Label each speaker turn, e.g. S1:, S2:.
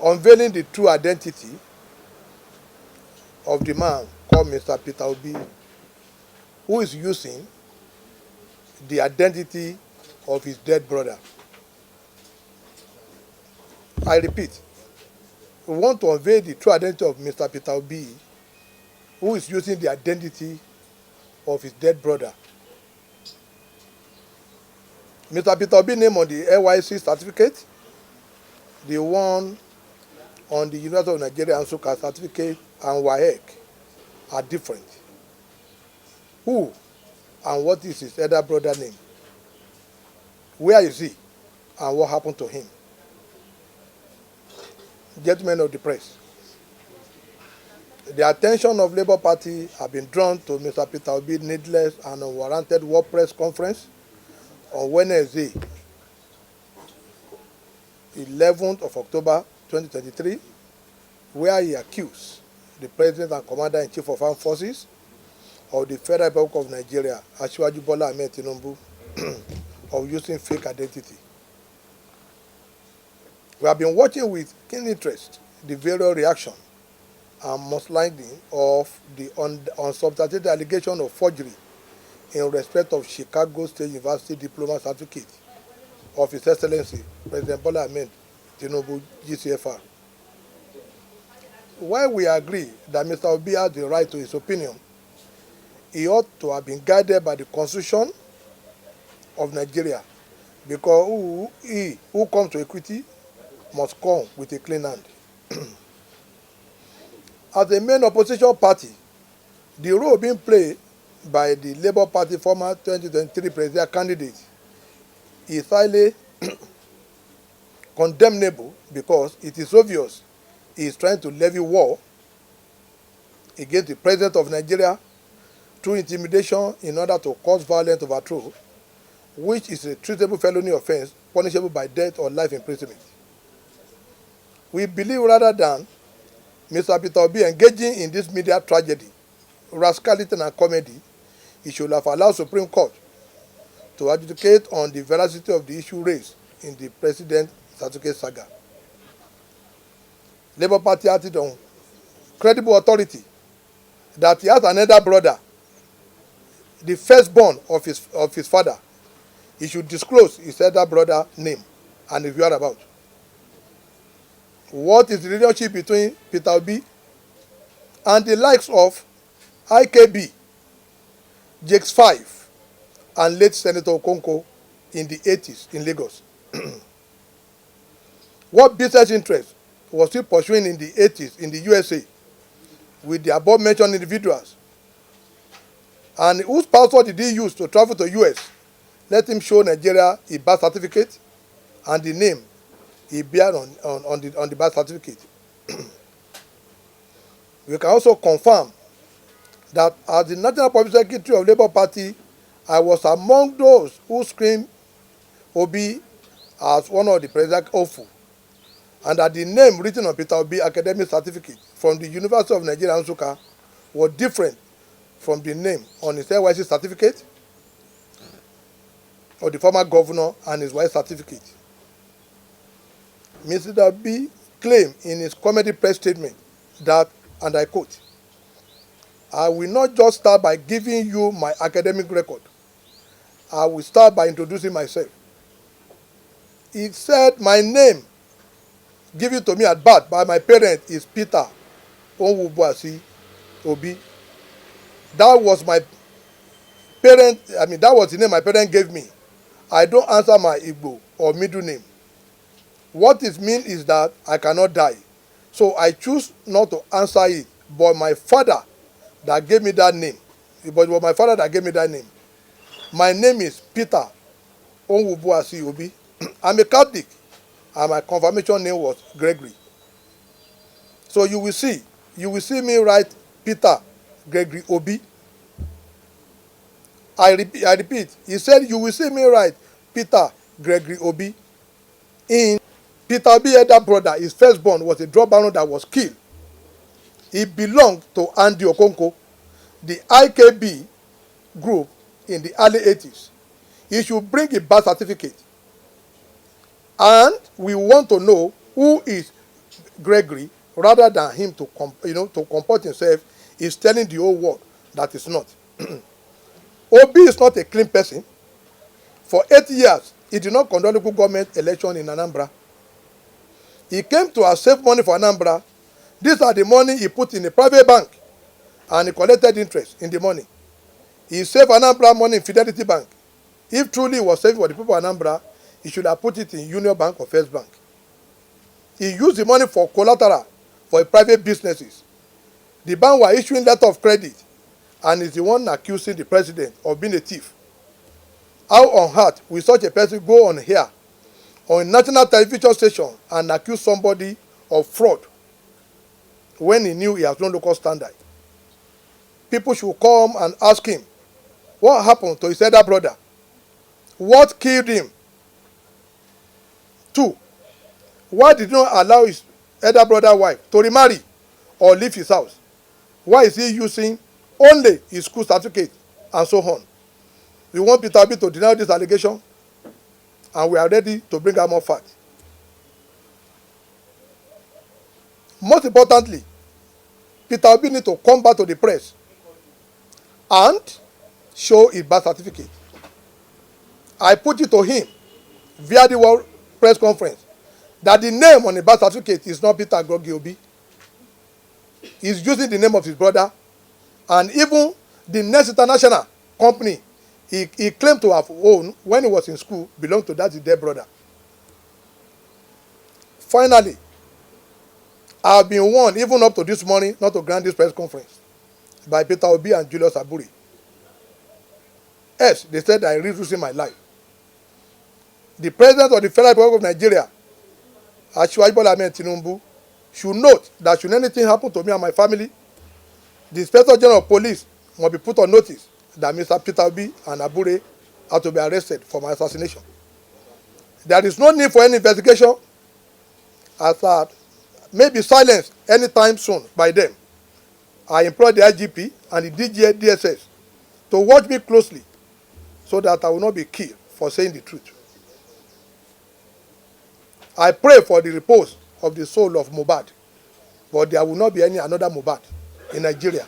S1: unveiling the true identity of the man called Mr. Peter Obi, who is using the identity of his dead brother. I repeat, we want to unveil the true identity of Mr. Peter Obi, who is using the identity of his dead brother. Mr. Peter Obi name on the NYSC certificate, the one on the University of Nigeria and Nsukka certificate and WAEC are different. Who and what is his elder brother name? Where is he and what happened to him? Gentlemen of the press, the attention of Labour Party have been drawn to Mr. Peter Obi's needless and unwarranted world press conference on Wednesday, 11th of October 2023, where he accused the President and Commander-in-Chief of Armed Forces of the Federal Republic of Nigeria, Asiwaju Bola Ahmed Tinubu, of using fake identity. We have been watching with keen interest the various reaction and mudsliding of the unsubstantiated allegation of forgery in respect of Chicago State University diploma certificate of His Excellency President Bola Ahmed Tinubu, GCFR. While we agree that Mr. Obi has the right to his opinion, he ought to have been guided by the Constitution of Nigeria, because who comes to equity must come with a clean hand. As a main opposition party, the role being played by the Labour Party former 2023 presidential candidate is highly condemnable, because it is obvious he is trying to levy war against the President of Nigeria through intimidation in order to cause violent overthrow, which is a treatable felony offence punishable by death or life imprisonment. We believe rather than Mr. Peter Obi engaging in this media tragedy, rascality and comedy, he should have allowed Supreme Court to adjudicate on the veracity of the issue raised in the President certificate saga. Labour Party acted on credible authority that he has another brother, the firstborn of his father. He should disclose his elder brother name and his whereabouts. What is the relationship between Peter Obi and the likes of IKB, Jakes 5, and late Senator Okonkwo in the 80s in Lagos? What business interest was he pursuing in the 80s in the USA with the above-mentioned individuals? And whose passport did he use to travel to US? Let him show Nigeria a birth certificate and the name he bears on the birth certificate. We can also confirm that as the National Public Secretary of Labour Party, I was among those who screamed Obi as one of the president's hopeful, and that the name written on Peter Obi academic certificate from the University of Nigeria Nsukka was different from the name on his NYSC certificate of the former governor and his wife's certificate. Mr. Obi claimed in his comedy press statement that, and I quote, "I will not just start by giving you my academic record. I will start by introducing myself." He said, "My name, given to me at birth by my parents, is Peter Onwubuasi Obi. That was my that was the name my parents gave me. I don't answer my Igbo or middle name. What it means is that I cannot die. So I choose not to answer it, but my father that gave me that name. But it was my father that gave me that name. My name is Peter Onwubuasi Obi. I'm a Catholic, and my confirmation name was Gregory." So you will see me write Peter Gregory Obi. I repeat, he said you will see me write Peter Gregory Obi. In Peter Obi's elder brother, his firstborn, was a drug baron that was killed. He belonged to Andy Okonkwo, the IKB group in the early 80s. He should bring a birth certificate. And we want to know who is Gregory, rather than him to to comport himself, is telling the whole world that it's not. Obi is not a clean person. For 8 years, he did not conduct local government election in Anambra. He came to save money for Anambra. These are the money he put in a private bank, and he collected interest in the money. He saved Anambra money in Fidelity Bank. If truly he was saving for the people of Anambra, he should have put it in Union Bank or First Bank. He used the money for collateral for private businesses. The bank were issuing letter of credit, and is the one accusing the president of being a thief. How on earth will such a person go on here, on a national television station, and accuse somebody of fraud when he knew he has no local standard? People should come and ask him what happened to his elder brother, what killed him. 2, why did he not allow his elder brother's wife to remarry or leave his house? Why is he using only his school certificate and so on? We want Peter Obi to deny this allegation, and we are ready to bring out more facts. Most importantly, Peter Obi needs to come back to the press and show his birth certificate. I put it to him via the World Press Conference that the name on the birth certificate is not Peter Obi. He's using the name of his brother, and even the Next International company he claimed to have owned when he was in school belonged to that dead brother. Finally, I have been warned, even up to this morning, not to grant this press conference by Peter Obi and Julius Aburi. Yes, they said I risk losing my life. The President of the Federal Republic of Nigeria, Asiwaju Bola Ahmed Tinubu, should note that should anything happen to me and my family, the Inspector General of Police must be put on notice that Mr. Peter Obi and Abure are to be arrested for my assassination. There is no need for any investigation, as that may be silenced anytime soon by them. I implore the IGP and the DSS to watch me closely so that I will not be killed for saying the truth. I pray for the repose of the soul of Mohbad, but there will not be any another Mohbad in Nigeria.